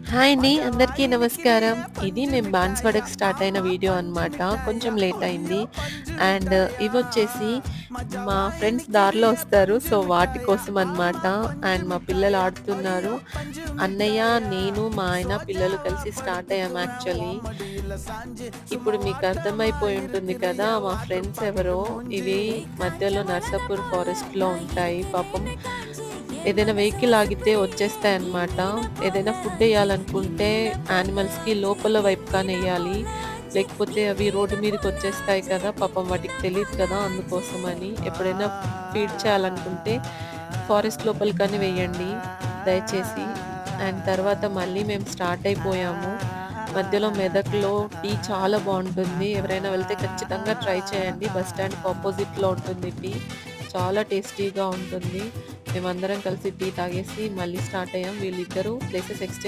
Hi అండి. అందరికీ నమస్కారం. ఇది మేము బాన్స్వాడకి స్టార్ట్ అయిన వీడియో అనమాట. కొంచెం లేట్ అయింది. అండ్ ఇవొచ్చేసి మా ఫ్రెండ్స్ దారిలో వస్తారు. సో, వాటి కోసం అనమాట. అండ్ మా పిల్లలు ఆడుతున్నారు. అన్నయ్య, నేను, మా ఆయన, పిల్లలు కలిసి స్టార్ట్ అయ్యాం యాక్చువల్లీ. ఇప్పుడు మీకు అర్థమైపోయి ఉంటుంది కదా! మా ఫ్రెండ్స్ ఎవరో. ఇవి మధ్యలో నర్సాపూర్ ఫారెస్ట్‌లో ఉంటాయి. పాపం ఏదైనా వెహికల్ ఆగితే వచ్చేస్తాయన్నమాట. ఏదైనా ఫుడ్ ఎయ్యాలనుకుంటే యానిమల్స్‌కి లోపల వైపుగానెయ్యాలి. లేకపోతే అవి రోడ్డు మీదకొచ్చేస్తాయి కదా! పాపం వాటికి తెలీదు కదా! అందుకోసమని. ఎప్పుడైనా ఫీడ్ చేయాలనుకుంటే ఫారెస్ట్ లోపలికని వెయ్యండి దయచేసి. అండ్ తర్వాత మళ్ళీ మేము స్టార్ట్ అయిపోయాము. మధ్యలో మెదక్‌లో టీ చాలా బావుంటుంది. ఎవరైనా వెళ్తే ఖచ్చితంగా ట్రై చేయండి. బస్ స్టాండ్‌కి అపోజిట్‌లో ఉంటుంది టీ. చాలా టేస్టీగా ఉంటుంది. మేమందరం కలిసి టీ తాగేసి మళ్ళీ స్టార్ట్ అయ్యాం. వీళ్ళిద్దరూ ప్లేసెస్ ఎక్స్‌చేంజ్